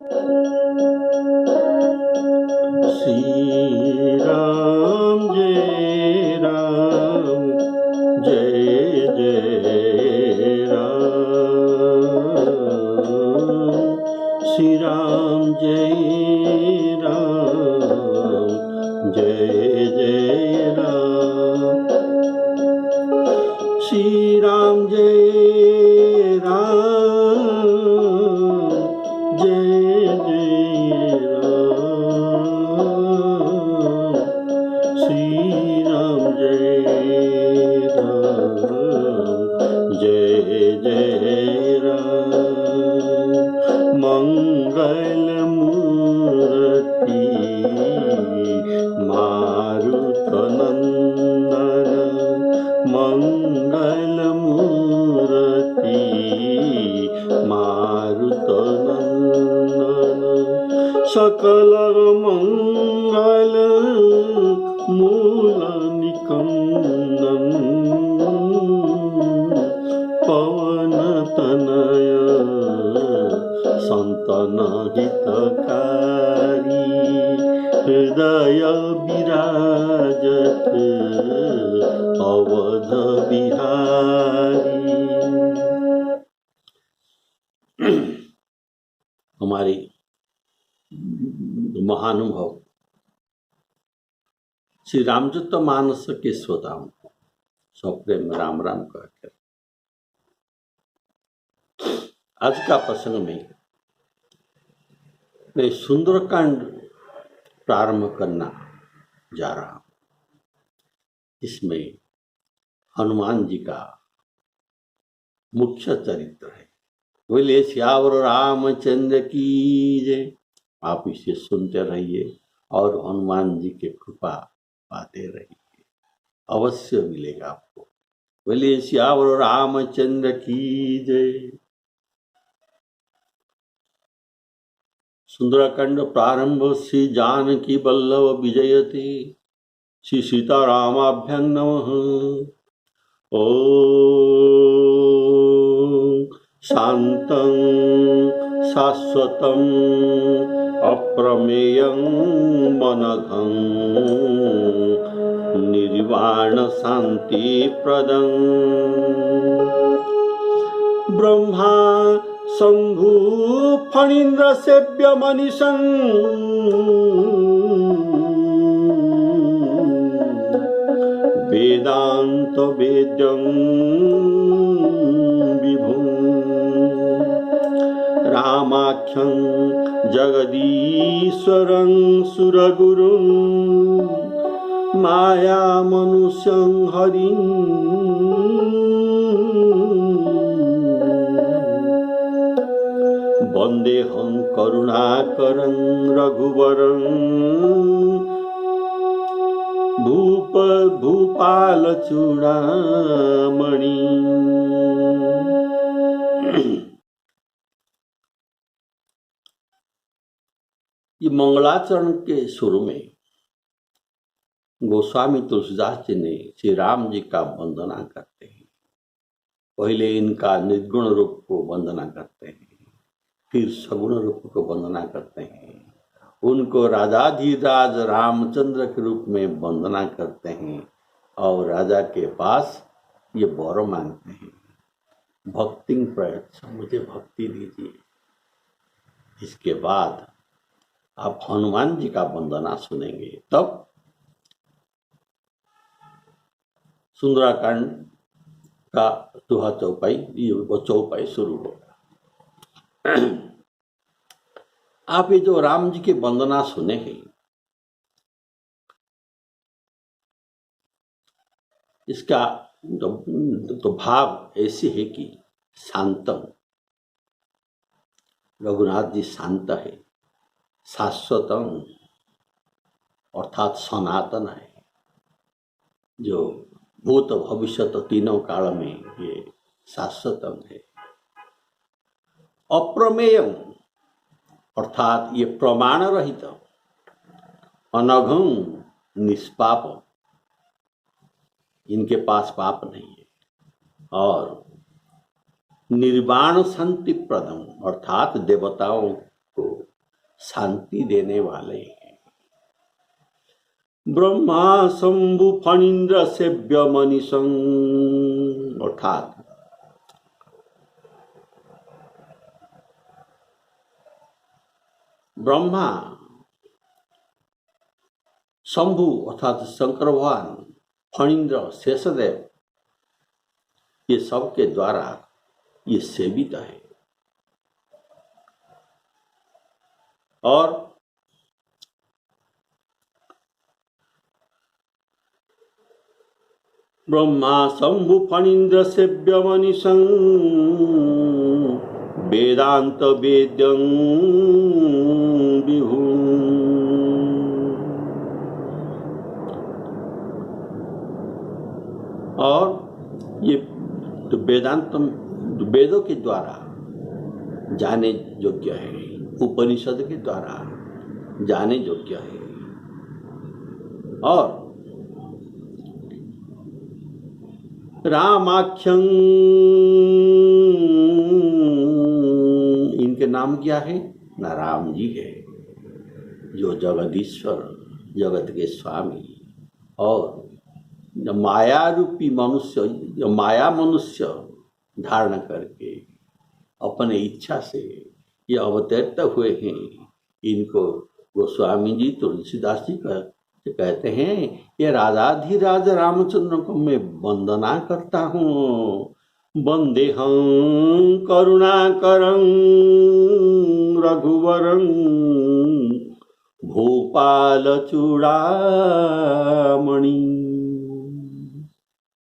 श्री राम जय राम जय जय राम। श्री राम जय राम जय जय राम। श्री राम जय राम जय जय राम। श्री राम जय राम जय जय राम। मंगल मूर्ति मारुत नंदन। मंगल मूर्ति मारुत नंदन। सकल मंगल मूल निकंदन। पवन तनय संतन हितकारी। हृदय विराजत अवध बिहारी। हमारी महानुभव श्री रामचरित मानस के श्रोताओं को सप्रेम राम राम कहकर आज का प्रसंग में मैं सुंदरकांड प्रारंभ करना जा रहा हूं। इसमें हनुमान जी का मुख्य चरित्र है। बोले श्यावर रामचंद्र की जय। आप इसे सुनते रहिए और हनुमान जी की कृपा पाते रहिए, अवश्य मिलेगा आपको। बोले श्यावर रामचंद्र की जय। सुंदरकांड प्रारंभ श्री जानकी वल्लभ विजयते श्री सीतारामाभ्यां नमः। ओम शांतं शाश्वतं अप्रमेयं मनघं निर्वाण शांतिप्रदं। ब्रह्मा शंभु फणीन्द्र सेव्य मनीषं वेदांत वेद्यं विभुं। रामाख्यं जगदीश्वरं सुरगुरुं माया मनुष्यं हरिं। वन्देऽहं करुणाकरं रघुवरं भूपालचूड़ामणि। ये मंगलाचरण के शुरू में गोस्वामी तुलसीदास जी ने श्री राम जी का वंदना करते हैं। पहले इनका निर्गुण रूप को वंदना करते हैं, फिर सगुण रूप को वंदना करते हैं। उनको राजाधिराज रामचंद्र के रूप में वंदना करते हैं और राजा के पास ये वर मांगते हैं, भक्ति प्रयत्न, मुझे भक्ति दीजिए। इसके बाद आप हनुमान जी का वंदना सुनेंगे, तब सुंदरकांड का दोहा चौपाई शुरू होगा। आप ये जो राम जी की वंदना सुने हैं, इसका तो भाव ऐसे है कि शांतम, रघुनाथ जी शांत है। शाश्वतम अर्थात सनातन है, जो भूत भविष्य तीनों काल में ये शाश्वतम है। अप्रमेयम अर्थात ये प्रमाण रहित, अनघम निष्पाप, इनके पास पाप नहीं है। और निर्वाण शांति प्रदम अर्थात देवताओं को शांति देने वाले हैं। ब्रह्मा शंभु फणीन्द्र सेव्य मनीषं, अर्थात ब्रह्मा, शंभु अर्थात शंकर भगवान, फणीन्द्र, शेषदेव, ये सब के द्वारा ये सेवित है। और ब्रह्मा शंभु फणीन्द्र सेव्य मनीषं वेदांत वेद्यं विभु। और ये तो वेदांत वेदों के द्वारा जाने योग्य है, उपनिषद के द्वारा जाने योग्य है। और रामाख्यं, इनके नाम क्या है ना? राम जी है, जो जगदीश्वर, जगत के स्वामी। और माया रूपी मनुष्य, जो माया मनुष्य धारण करके अपने इच्छा से ये अवतरित हुए हैं, इनको गोस्वामी जी तुलसीदास जी कहते हैं, ये राजाधिराज रामचंद्र को मैं वंदना करता हूँ। वंदेहं करुणाकरं रघुवरं भोपाल चूड़ामणि।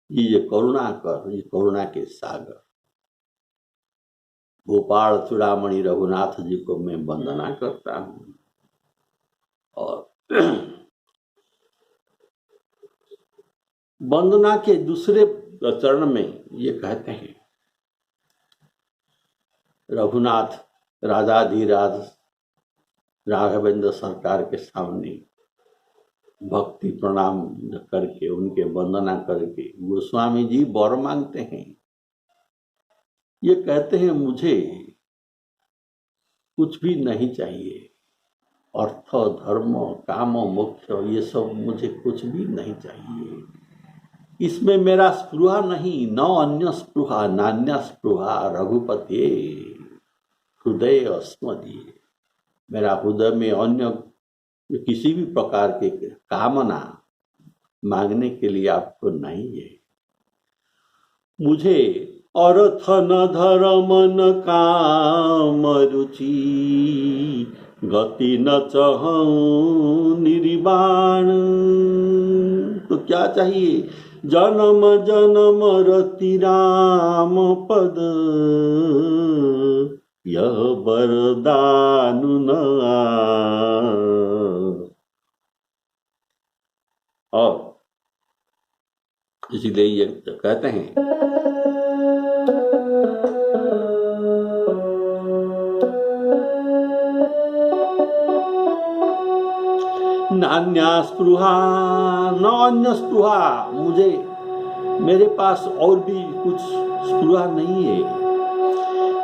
ये करुणा कर, ये करुणा के सागर भोपाल चूड़ामणि रघुनाथ जी को मैं वंदना करता हूँ। और वंदना के दूसरे चरण में ये कहते हैं, रघुनाथ राजाधिराज राघवेंद्र सरकार के सामने भक्ति प्रणाम करके, उनके वंदना करके गोस्वामी जी वर मांगते हैं। ये कहते हैं, मुझे कुछ भी नहीं चाहिए, अर्थ धर्म काम मोक्ष ये सब मुझे कुछ भी नहीं चाहिए। इसमें मेरा स्पृहा नहीं, न अन्य स्पृहा नान्य स्पृहा रघुपते हृदय अस्मदीय। मेरा हृदय में अन्य किसी भी प्रकार के कामना मांगने के लिए आपको नहीं है। मुझे अर्थ न धर्म न काम रुचि, गति न चाहूं निर्वाण। तो क्या चाहिए? जन्म जन्म रति राम पद, यह वरदान न। और इसीलिए ये कहते हैं, नान्या स्पृहा न अन्य स्पृहा, मुझे मेरे पास और भी कुछ स्पृहा नहीं है।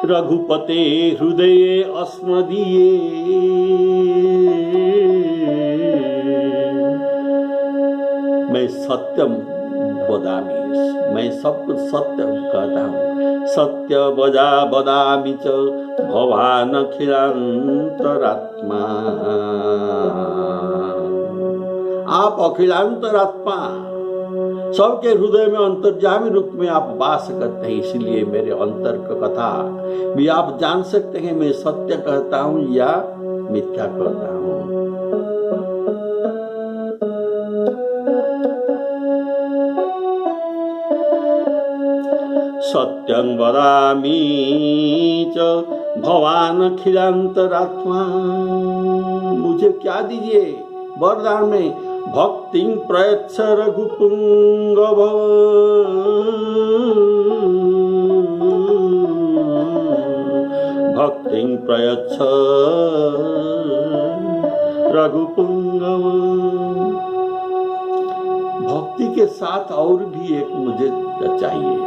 रघुपते हृदय अस्मदीये, मैं सत्यम वदामि, मैं सब कुछ सत्य कहता हूँ। सत्य वदामि च भवान अखिलांतरात्मा। आप अखिलांतरात्मा, सबके हृदय में अंतर्यामी रूप में आप वास करते हैं, इसलिए मेरे अंतर का कथा भी आप जान सकते हैं। मैं सत्य कहता हूँ या मिथ्या कहता हूँ। सत्यं वदामि च भवान अखिलांतरात्मा। मुझे क्या दीजिए वरदान में? भक्ति प्रयच्छ रघुपुंगव, भक्ति प्रयच्छ रघुपुंगव। भक्ति के साथ और भी एक मुझे चाहिए।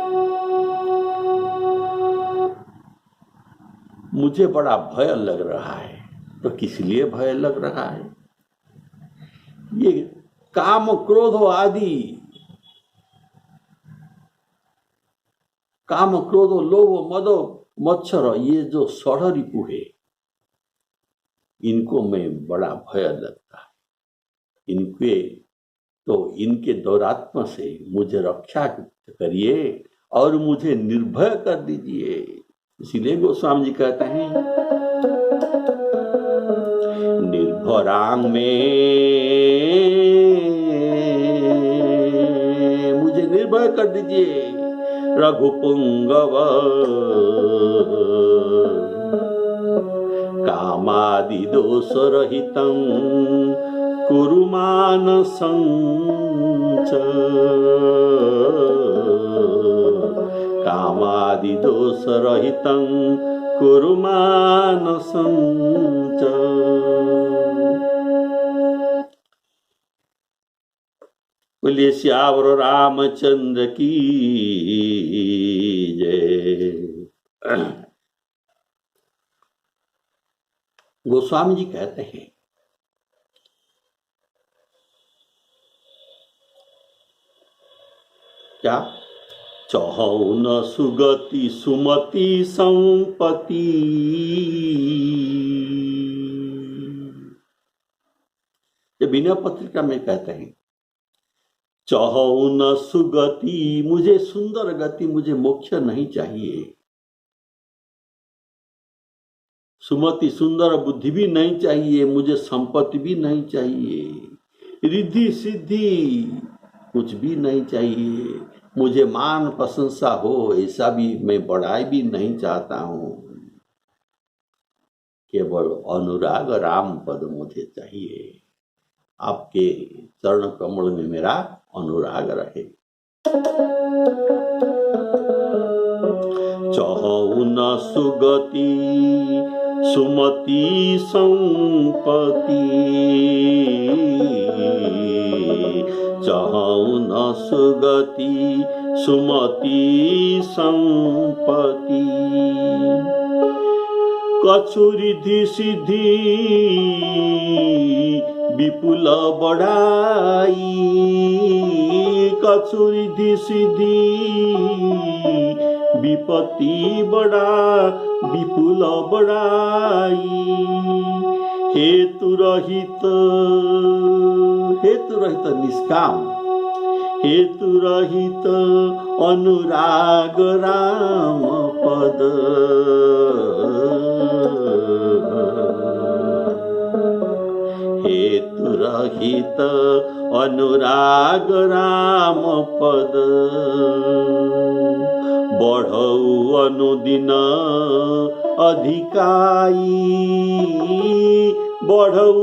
मुझे बड़ा भय लग रहा है, तो किस लिए भय लग रहा है? ये काम क्रोध आदि, काम क्रोध लोभ मद मच्छर, ये जो षढ़ रिपु है, इनको मैं बड़ा भय लगता है। इनके दौरात्म से मुझे रक्षा करिए और मुझे निर्भय कर दीजिए। इसीलिए गोस्वामी जी कहते हैं, निर्भरांग में मुझे निर्भय कर दीजिए। रघुपुंगव कामादि दोष रहितं कुरु मानसं च, कामादि दोष रहितं कुरु मानसं च। बोलिए श्यावर रामचंद्र की जय। गोस्वामी जी कहते हैं, क्या? चहु न सुगति सुमति संपत्ति। ये विनय पत्रिका में कहते हैं, चहु न सुगति, मुझे सुंदर गति, मुझे मोक्ष नहीं चाहिए। सुमति, सुंदर बुद्धि भी नहीं चाहिए, मुझे संपत्ति भी नहीं चाहिए, रिद्धि सिद्धि कुछ भी नहीं चाहिए, मुझे मान प्रशंसा हो ऐसा भी मैं बड़ाई भी नहीं चाहता हूं। केवल अनुराग राम पद मुझे चाहिए, आपके चरण कमल में मेरा अनुराग रहे। चहु न सुगति सुमति संपत्ति, चहु न सुगति सुमति संपत्ति। कछु रिद्धि सिद्धि विपुल बढ़ाई, कछु रिद्धि सिद्धि विपत्ति बड़ा विपुल बढ़ाई। हेतु रहित निष्काम, हेतु रहित अनुराग राम पद, हेतु रहित अनुराग राम पद। बढ़ऊ अनुदिन अधिकाई, बढ़ऊ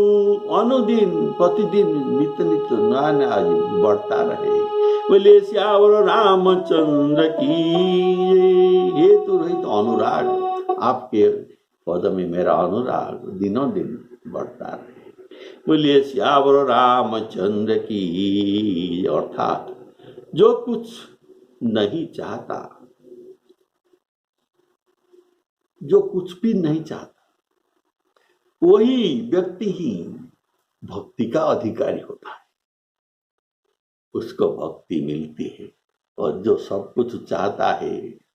अनुदिन प्रतिदिन नित्य नित्य नया नया बढ़ता रहे। बोले श्यावर रामचंद्र की, हेतु रहित अनुराग, आपके पद में मेरा अनुराग दिनों दिन बढ़ता रहे। बोलिए श्यावर रामचंद्र की। अर्थात जो कुछ नहीं चाहता, जो कुछ भी नहीं चाहता, वही व्यक्ति ही भक्ति का अधिकारी होता है, उसको भक्ति मिलती है। और जो सब कुछ चाहता है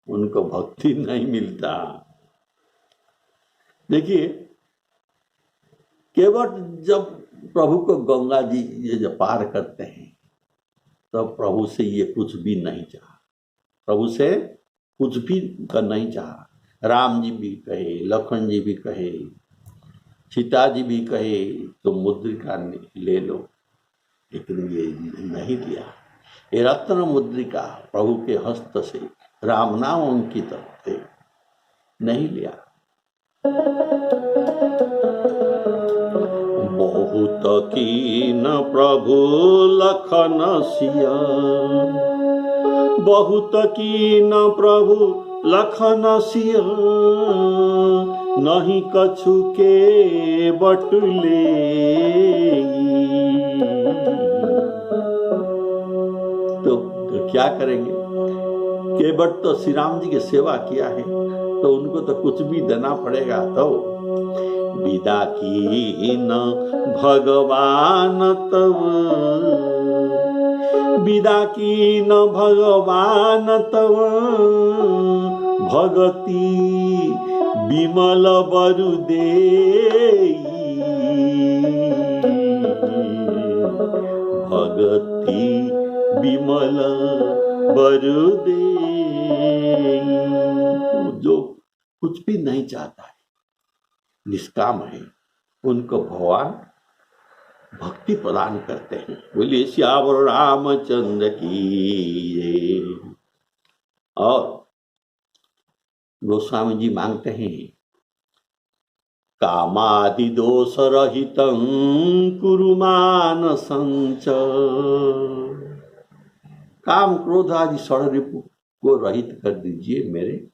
उनको भक्ति नहीं मिलता। देखिए, केवट जब प्रभु को गंगा जी ये जब पार करते हैं तब प्रभु से ये कुछ भी नहीं चाहा, प्रभु से कुछ भी नहीं चाहा। राम जी भी कहे, लखन जी भी कहे, सीता जी भी कहे तो मुद्रिका ले लो, लेकिन ये नहीं लिया। ये रत्न मुद्रिका प्रभु के हस्त से राम नाम अंकित थे, नहीं लिया। बहुत कीन प्रभु लखन सिया, बहुत कीन प्रभु लखन सिया, नहीं कछु के बटुले। तो क्या करेंगे? केवट तो श्री राम जी की सेवा किया है तो उनको तो कुछ भी देना पड़ेगा। तो विदा की न भगवान तब, विदा की न भगवान तब, भगति विमल बरु देई, भगति विमल बरु देई। जो कुछ भी नहीं चाहता है, निष्काम है, उनको भगवान भक्ति प्रदान करते हैं। बोलिए श्यावर रामचंद्र की जय। और गोस्वामी जी मांगते हैं, कामादि दोष रहितं कुरु मानसंच, काम क्रोध आदि षड्रिपु को रहित कर दीजिए मेरे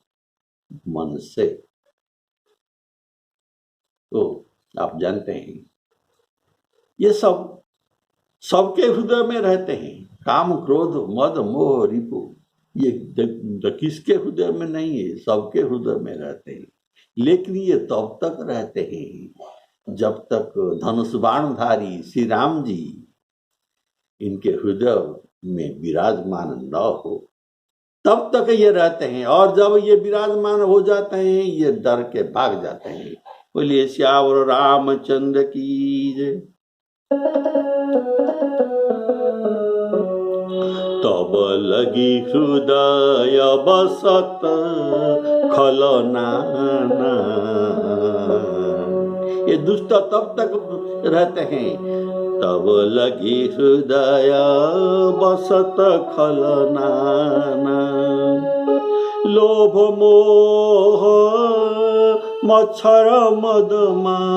मन से। तो आप जानते हैं ये सब सबके हृदय में रहते हैं। काम क्रोध मद मोह रिपु ये किसके हृदय में नहीं है, सबके हृदय में रहते हैं। लेकिन ये तब तक रहते हैं जब तक धनुष बाणधारी श्री राम जी इनके हृदय में विराजमान न हो, तब तक ये रहते हैं। और जब ये विराजमान हो जाते हैं, ये डर के भाग जाते हैं। बोलिए श्यावर रामचंद्र की जय। तब लगी हृदय बसत खलनाना, ये दुष्ट तब तक रहते हैं। तब लगी हृदय बसत खलनाना, लोभ मोह मच्छर मदमाना,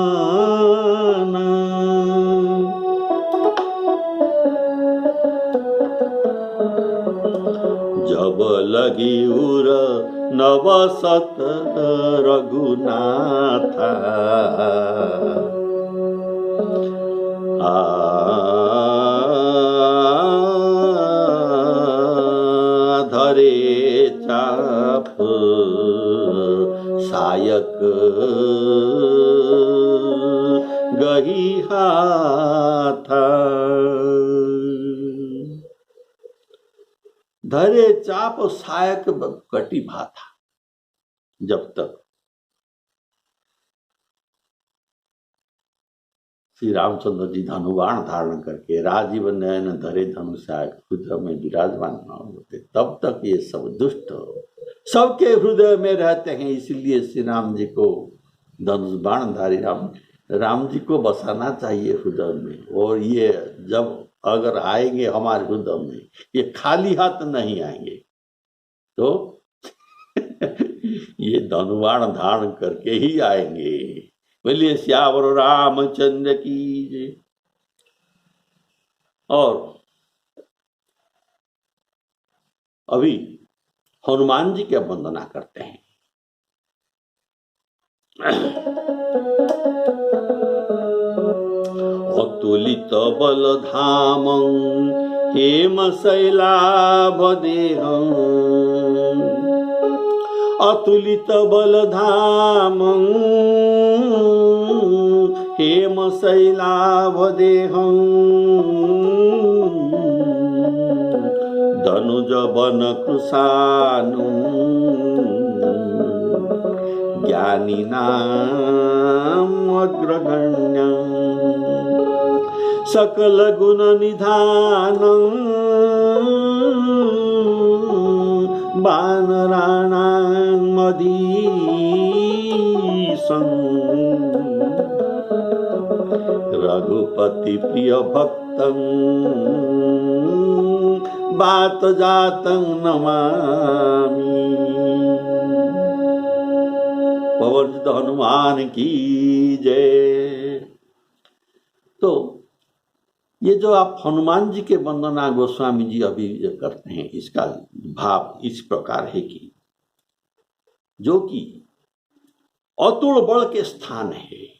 जब लगी उर नवसत रघुनाथा, धरे चाप सायक गही हाथा, धरे चाप सायक कटी भाथा। जब तक श्री रामचंद्र जी धनुबाण धारण करके राजीव नयन धरे धनुषायक हृदय में विराजमान न होते, तब तक ये सब दुष्ट सबके हृदय में रहते हैं। इसलिए श्री राम जी को धनुष-बाणधारी राम जी को बसाना चाहिए हृदय में। और ये जब अगर आएंगे हमारे हृदय में, ये खाली हाथ नहीं आएंगे, तो ये धनुबाण धारण करके ही आएंगे। बोलिए श्यावर रामचंद्र की जय। और अभी हनुमान जी की वंदना करते हैं। अतुलित बल धाम हेम शैलाभ देहं, अतुलित बल धाम हेम शैलाभ देहं, धनुज बन कृशानु ज्ञानी नाम अग्रगण्यं, सकल गुण निधानं वानराणां मधीशं, रघुपति प्रिय भक्तं बात जातं नमामि। पवर्जित हनुमान की जय। तो ये जो आप हनुमान जी के वंदना गोस्वामी जी अभी करते हैं, इसका भाव इस प्रकार है कि जो कि अतुल बल के स्थान है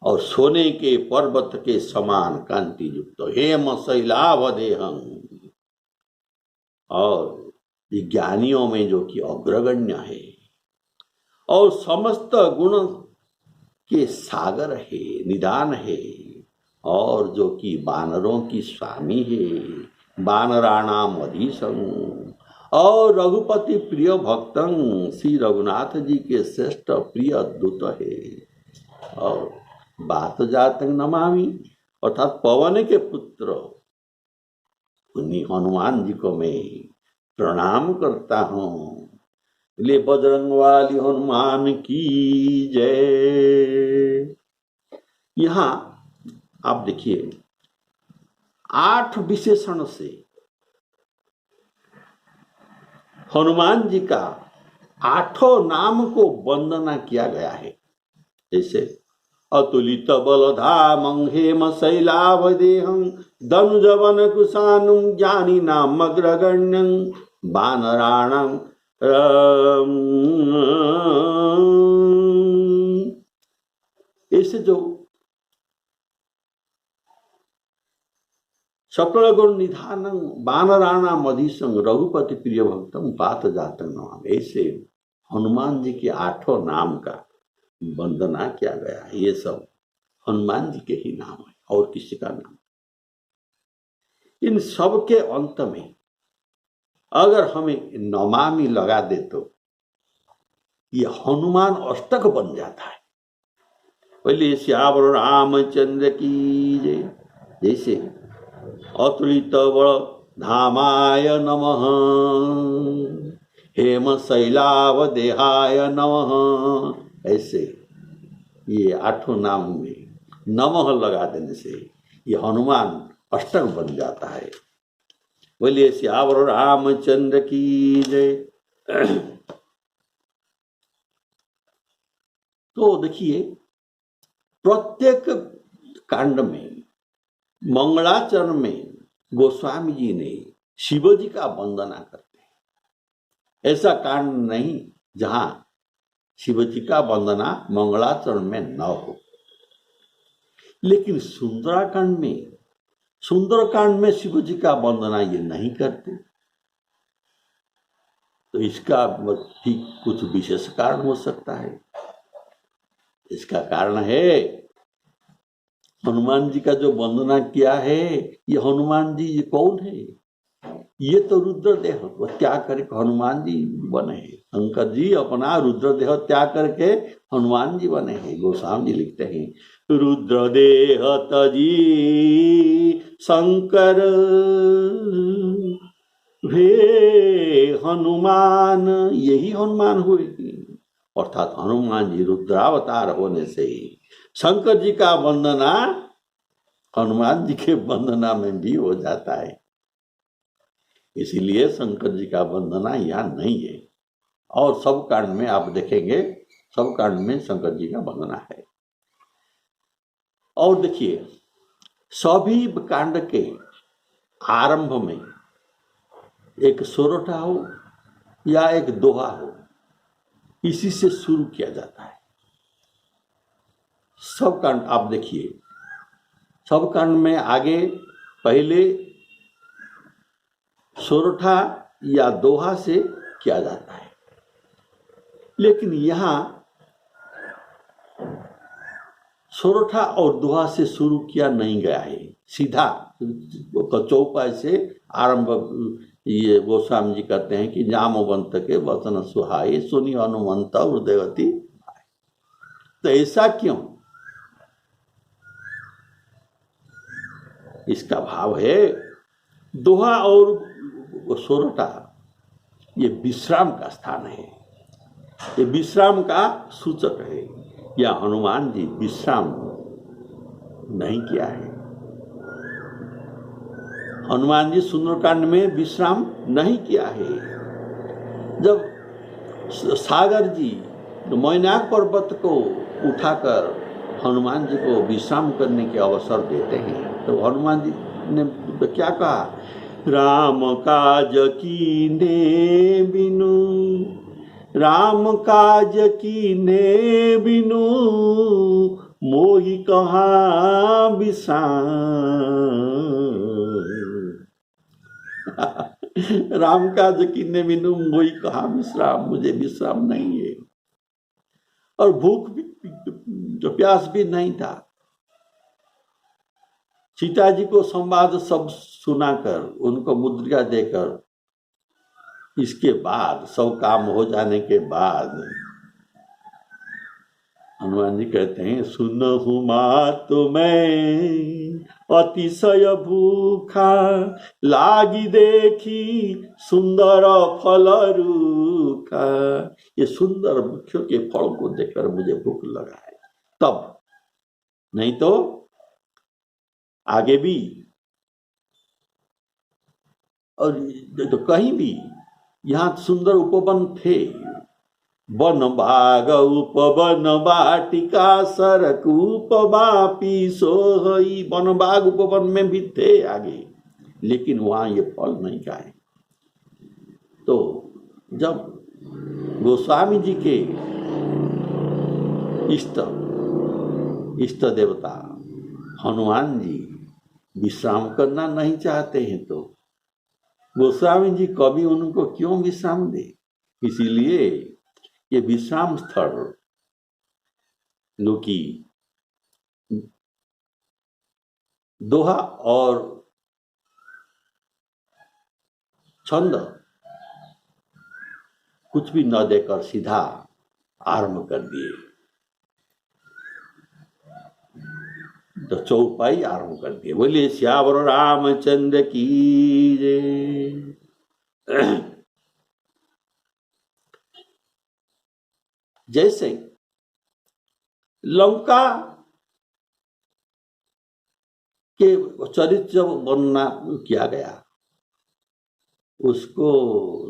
और सोने के पर्वत के समान कांति युक्त, हेम शैलाभ देहं, और ज्ञानियों में जो कि अग्रगण्य है और समस्त गुण के सागर है, निदान है, और जो कि वानरों की स्वामी है, वानराणाम अधीशं, और रघुपति प्रिय भक्तं, श्री रघुनाथ जी के श्रेष्ठ प्रिय दूत है। और बात जातं नमामि, अर्थात पवन के पुत्र उन्हीं हनुमान जी को मैं प्रणाम करता हूँ। ले बजरंग वाली हनुमान की जय। यहाँ आप देखिए 8 विशेषण से हनुमान जी का 8 नाम को वंदना किया गया है। जैसे अतुलित बलधामं हेम शैलावदेहं धनुजवन कुशानुं ज्ञानिनाम अग्रगण्यं वानराणां ऐसे जो सकल गुण निधानं वानराणाम अधीशं रघुपति प्रिय भक्तम पात जातं नमामि। ऐसे हनुमान जी के 8 नाम का वंदना किया गया है। ये सब हनुमान जी के ही नाम है और किसी का नाम। इन सब के अंत में अगर हमें नमामि लगा दे तो ये हनुमान अष्टक बन जाता है। पहले श्यावर रामचंद्र की जय, जैसे अतुलित बल धामाय नमः, हेम शैलावदेहाय नमः, ऐसे ये 8 नाम में नमः लगा देने से ये हनुमान अष्टक बन जाता है। बोलिए श्यावर रामचंद्र की जय। तो देखिए प्रत्येक कांड में मंगलाचरण में गोस्वामी जी ने शिव जी का वंदना करते हैं। ऐसा कांड नहीं जहां शिव जी का वंदना मंगलाचरण में न हो। लेकिन सुंदरकांड में शिव जी का वंदना ये नहीं करते। तो इसका ठीक कुछ विशेष कारण हो सकता है। इसका कारण है हनुमान जी का जो वंदना किया है, ये हनुमान जी ये कौन है? ये तो रुद्रदेह त्याग करके हनुमान जी बने हैं। शंकर जी अपना रुद्रदेह त्याग करके हनुमान जी बने हैं। गोस्वामी जी लिखते हैं रुद्रदेह तजी शंकर वे हनुमान, यही हनुमान हुए। अर्थात हनुमान जी रुद्रावतार होने से शंकर जी का वंदना हनुमान जी के वंदना में भी हो जाता है। इसीलिए शंकर जी का वंदना यहाँ नहीं है। और सब कांड में आप देखेंगे, सब कांड में शंकर जी का वंदना है। और देखिए सभी कांड के आरंभ में एक सोरठा हो या एक दोहा हो, इसी से शुरू किया जाता है। सब कांड आप देखिए, सब कांड में आगे पहले सोरठा या दोहा से किया जाता है। लेकिन यहाँ सोरठा और दोहा से शुरू किया नहीं गया है, सीधा चौपाई से आरंभ। ये गोस्वामी जी कहते हैं कि जामवंत के वचन सुहाई सुनी हनुमंत हृदयवती। तो ऐसा क्यों? इसका भाव है दोहा और सोरठा ये विश्राम का स्थान है, ये विश्राम का सूचक है। या हनुमान जी विश्राम नहीं किया है। हनुमान जी सुंदरकांड में विश्राम नहीं किया है। जब सागर जी मैनाक पर्वत को उठाकर हनुमान जी को विश्राम करने के अवसर देते हैं, तो हनुमान जी ने क्या कहा? राम काज कीने बिनु, राम काज कीने बिनु, मोहि कहाँ विश्राम। राम काज कीने बिनु मोहि कहाँ विश्राम, मुझे विश्राम नहीं है। और भूख भी, जो प्यास भी नहीं था। सीता जी को संवाद सब सुनाकर, उनको मुद्रिका देकर, इसके बाद सब काम हो जाने के बाद हनुमान जी कहते हैं, सुनहु मात मैं अतिशय भूखा, लागी देखी सुंदर फल रूखा। ये सुंदर वृक्षों के फल को देखकर मुझे भूख लगा है, तब नहीं तो आगे भी और तो कहीं भी यहाँ सुंदर उपवन थे। वन भाग उपवन वाटिका सरकूप बापी सोहई। वन भाग उपवन में भी थे आगे, लेकिन वहां ये फल नहीं खाए। तो जब गोस्वामी जी के इष्ट देवता हनुमान जी विश्राम करना नहीं चाहते हैं, तो गोस्वामी जी कभी उनको क्यों विश्राम दे? इसीलिए ये विश्राम स्थल लोकी दोहा और छंद कुछ भी न देकर सीधा आरंभ कर दिए, तो चौपाई आरंभ कर दिए। बोलिए श्यावर रामचंद्र की जय। जैसे लंका के चरित्र जब वर्णना किया गया, उसको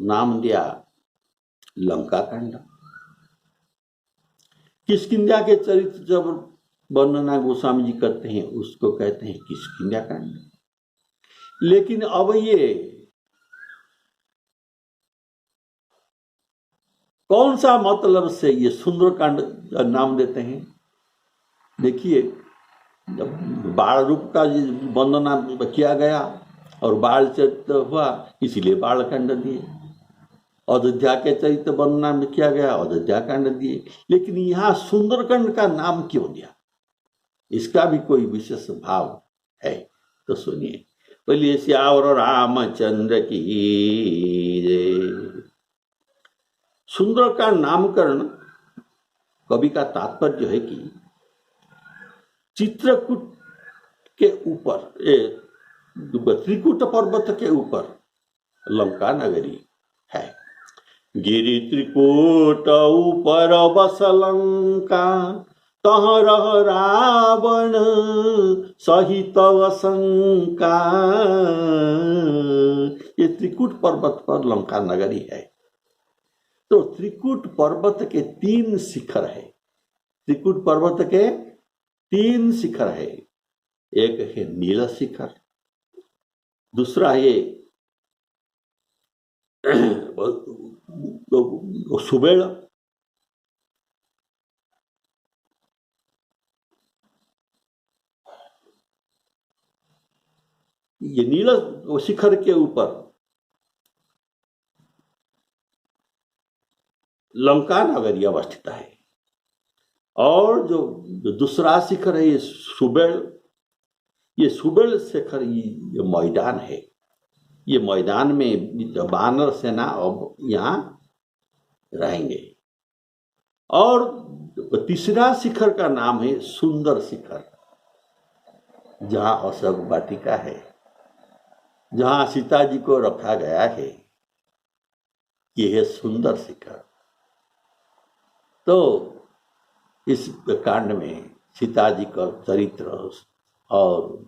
नाम दिया लंका कांड। किष्किंधा के चरित्र जब वर्णना गोस्वामी जी करते हैं, उसको कहते हैं किष्किंधा कांड। लेकिन अब ये कौन सा मतलब से ये सुंदरकांड नाम देते हैं? देखिए, जब बाल रूप का वर्णना किया गया और बाल चरित्र हुआ, इसीलिए बाल कांड दिए। अयोध्या के चरित्र वर्णना में किया गया, अयोध्या कांड दिए। लेकिन यहाँ सुंदरकांड का नाम क्यों दिया? इसका भी कोई विशेष भाव है, तो सुनिए। बोलिए श्यावर रामचंद्र की जय। सुंदर का नामकरण कवि का तात्पर्य है कि चित्रकूट के ऊपर, त्रिकूट पर्वत के ऊपर लंका नगरी है। गिरि त्रिकूट ऊपर बस लंका, तह रह रावण सहित असंका। ये त्रिकूट पर्वत पर लंका नगरी है। तो त्रिकूट पर्वत के 3 शिखर है। त्रिकूट पर्वत के 3 शिखर है। एक है नील शिखर, दूसरा है सुबेड़, ये नील शिखर के ऊपर लंका नगरी अवस्थित है। और जो दूसरा शिखर है ये सुबेड़, ये सुबेड़ शिखर ये मैदान है। ये मैदान में वानर सेना अब यहाँ रहेंगे। और तीसरा शिखर का नाम है सुंदर शिखर, जहाँ अशोक वाटिका है, जहाँ सीता जी को रखा गया है। ये है सुंदर शिखर। तो इस कांड में सीता जी का चरित्र और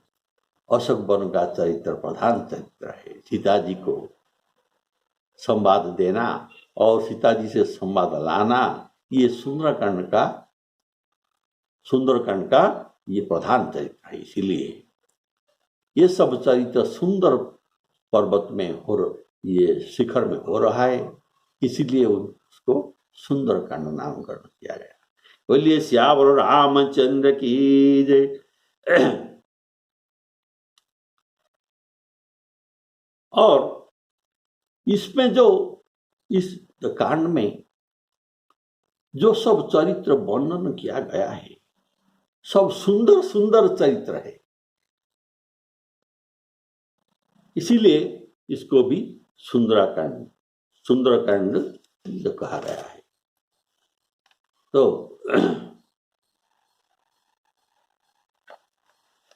अशोक वन का चरित्र प्रधान चरित्र है। सीता जी को संवाद देना और सीता जी से संवाद लाना, ये सुंदरकांड का ये प्रधान चरित्र है। इसीलिए ये सब चरित्र सुंदर पर्वत में ये शिखर में हो रहा है, इसीलिए उसको सुंदरकांड नामकरण किया गया। बोलिए श्यावर रामचंद्र की जय। और इसमें जो इस कांड में जो सब चरित्र वर्णन किया गया है सब सुंदर सुंदर चरित्र है, इसीलिए इसको भी सुंदरकांड जो कहा गया है। तो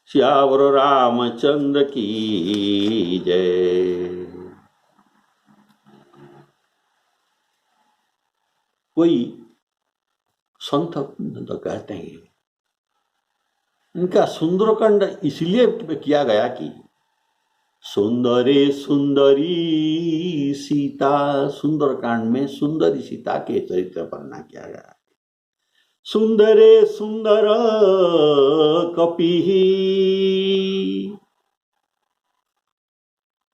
श्यावर रामचंद्र की जय। कोई संत तो कहते हैं इनका सुंदरकांड इसलिए किया गया कि सुंदरे सुंदरी सीता, सुंदरकांड में सुंदरी सीता के चरित्र वर्णन किया गया है। सुंदरे सुंदर कपि,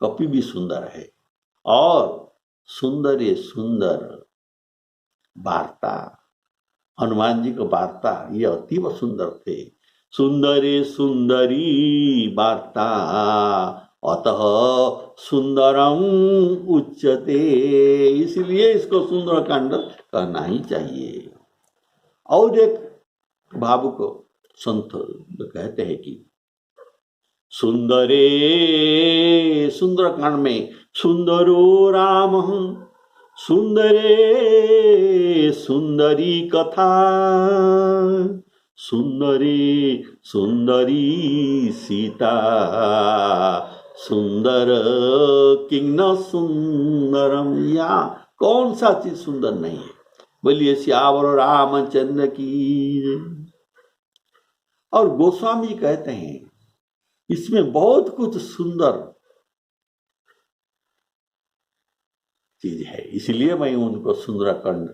कपि भी सुंदर है, और सुंदरे सुंदर वार्ता, हनुमान जी को वार्ता ये अतीव सुंदर थे। सुंदरे सुंदरी वार्ता अतः सुंदरम उच्यते, इसलिए इसको सुंदरकांड कहना ही चाहिए। और एक भावुक संत कहते हैं कि सुंदरे, सुंदरकांड में सुंदरो राम, सुंदरे सुंदरी कथा, सुंदरी सुंदरी सीता, सुंदर किंग न सुंदरम, या कौन सा चीज सुंदर नहीं है? बोलिए श्यावर रामचंद्र की। और गोस्वामी कहते हैं इसमें बहुत कुछ सुंदर चीज है, इसलिए मैं उनको सुंदरकांड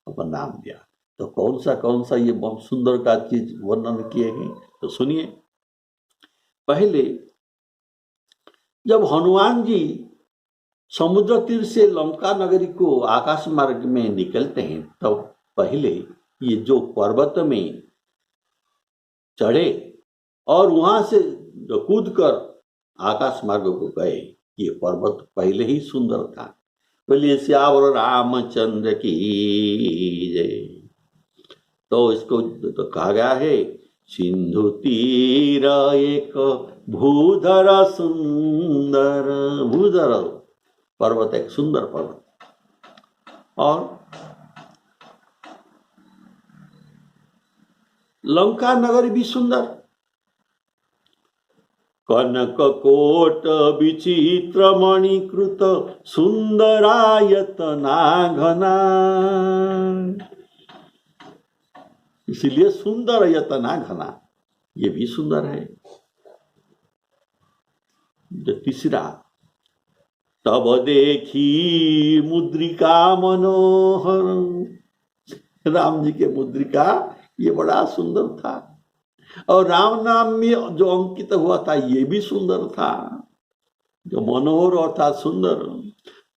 का नाम दिया। तो कौन सा ये बहुत सुंदर का चीज वर्णन किए हैं, तो सुनिए। पहले जब हनुमान जी समुद्र तीर से लंका नगरी को आकाश मार्ग में निकलते हैं, तब पहले ये जो पर्वत में चढ़े और वहां से जो कूद कर आकाश मार्ग को गए, ये पर्वत पहले ही सुंदर था। बोलिए श्यावर रामचंद्र की जय। तो इसको तो कहा गया है सिंधु तीर एक भूधर सुंदर, भूधर पर्वत एक सुंदर पर्वत, और लंका नगर भी सुंदर। कनक कोट विचित्र मणिकृत सुंदरायतना घना, इसलिए सुंदर यतना घना, ये भी सुंदर है। जो तीसरा, तब देखी मुद्रिका मनोहर, राम जी के मुद्रिका ये बड़ा सुंदर था, और राम नाम में जो अंकित हुआ था ये भी सुंदर था, जो मनोहर अर्थात सुंदर।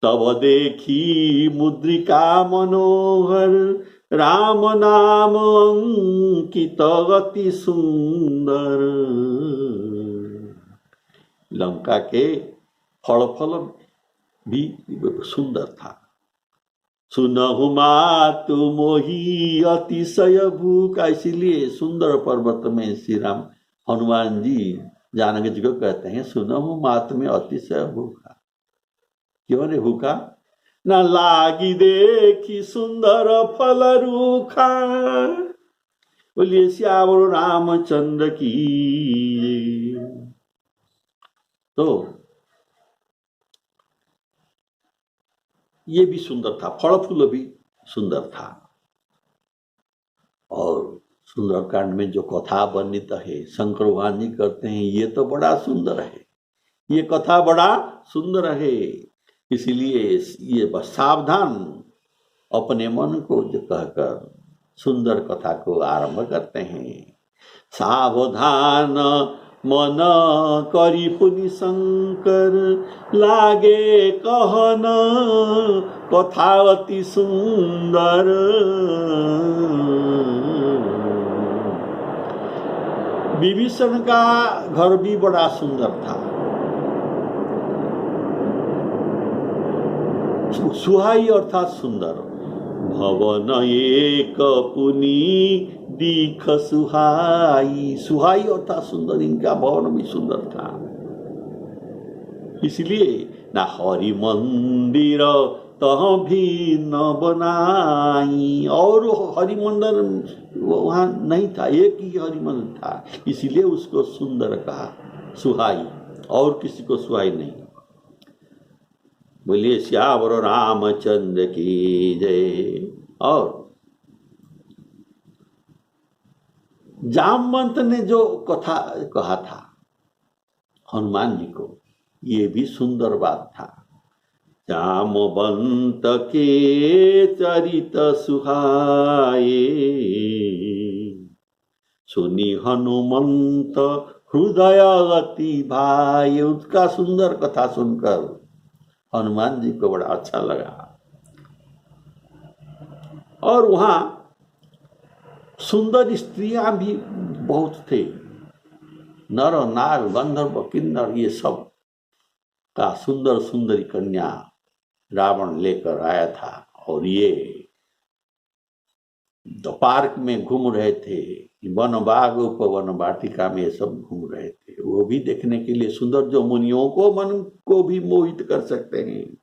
तब देखी मुद्रिका मनोहर, राम नाम अंकित अति सुंदर। लंका के फल भी सुंदर था। सुनहु मातु मोही अतिशय भूखा, इसीलिए सुंदर पर्वत में श्री राम हनुमान जी जानकी जी को कहते हैं सुनहु मातु में अतिशय भूखा। क्यों रे भूखा? न लागी देखी सुंदर फल रूखा। बोलिए श्यावर रामचंद्र की। तो ये भी सुंदर था, फल फूल भी सुंदर था। और सुंदरकांड में जो कथा वर्णित है, शंकर भगवान जी करते हैं, ये तो बड़ा सुंदर है, ये कथा बड़ा सुंदर है। इसीलिए ये बस सावधान अपने मन को जो कहकर सुंदर कथा को आरंभ करते हैं। सावधान मन करी पुनि शंकर, लागे कहन कथा अति सुंदर। विभीषण का घर भी बड़ा सुंदर था। सुहाई अर्थात सुंदर, भवन एक पुनी दीख सुहाई। सुहाई अर्थात सुंदर, इनका भवन भी सुंदर था। इसलिए ना हरि मंदिर तह भी न बनाई, और हरि मंदिर वहां नहीं था, एक ही हरि मंदिर था, इसलिए उसको सुंदर कहा, सुहाई, और किसी को सुहाई नहीं। बोलिए श्यावर रामचंद्र की जय। और जामवंत ने जो कथा कहा था हनुमान जी को, ये भी सुंदर बात था। जामवंत के चरित सुहाए, सुनी हनुमंत हृदय अति भाई। उसका सुंदर कथा सुनकर हनुमान जी को बड़ा अच्छा लगा। और वहां सुंदर स्त्रियां भी बहुत थे, नर नाग गंधर्व किन्नर, ये सब का सुंदर सुंदरी कन्या रावण लेकर आया था। और ये पार्क में घूम रहे थे, वन बाग उपवन वाटिका में सब घूम रहे थे। वो भी देखने के लिए सुंदर, जो मुनियों को मन को भी मोहित कर सकते हैं।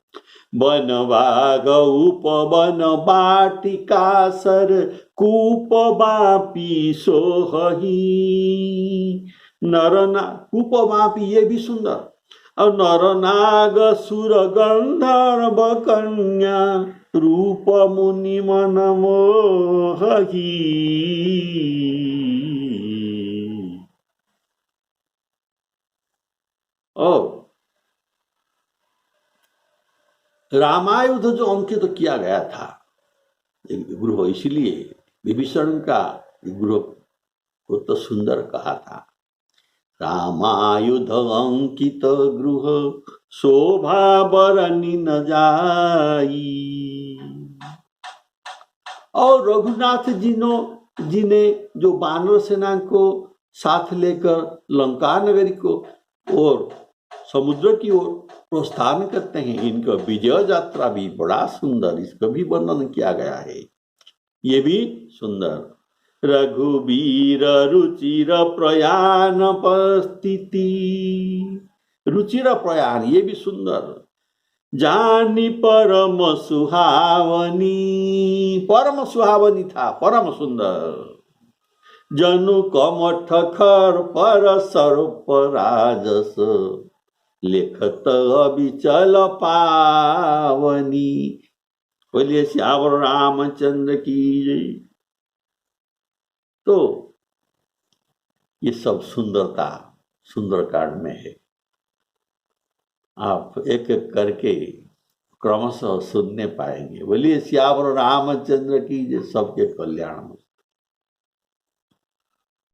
वन बाग उपवन वाटिका सर कूप बापी सोहही, नरना कूप बापी, ये भी सुंदर। और नर नाग सुर गंधर्व कन्या रूप मुनि मन मोहही। और रामायुध जो अंकित किया गया था गृह, इसलिए विभीषण का गृह को तो सुंदर कहा था। रामायुध अंकित गृह शोभा बरनी न जाई। और रघुनाथ जी ने जो बानर सेना को साथ लेकर लंका नगरी को और समुद्र की ओर प्रस्थान करते हैं, इनका विजय यात्रा भी बड़ा सुंदर, इसका भी वर्णन किया गया है, ये भी सुंदर। रघुवीर रुचिर प्रयाण पस्थिति, रुचिर प्रयाण, ये भी सुंदर। जानी परम सुहावनी, परम सुहावनी था, परम सुंदर। जनु कमठ खर पर सर्प राजस, लेखत अबिचल पावनी। बोलिए श्यावर रामचंद्र की जय। तो ये सब सुंदरता सुंदरकांड में है। आप एक एक करके क्रमशः सुनने पाएंगे। बोलिए श्यावर रामचंद्र की जय। सबके कल्याण में।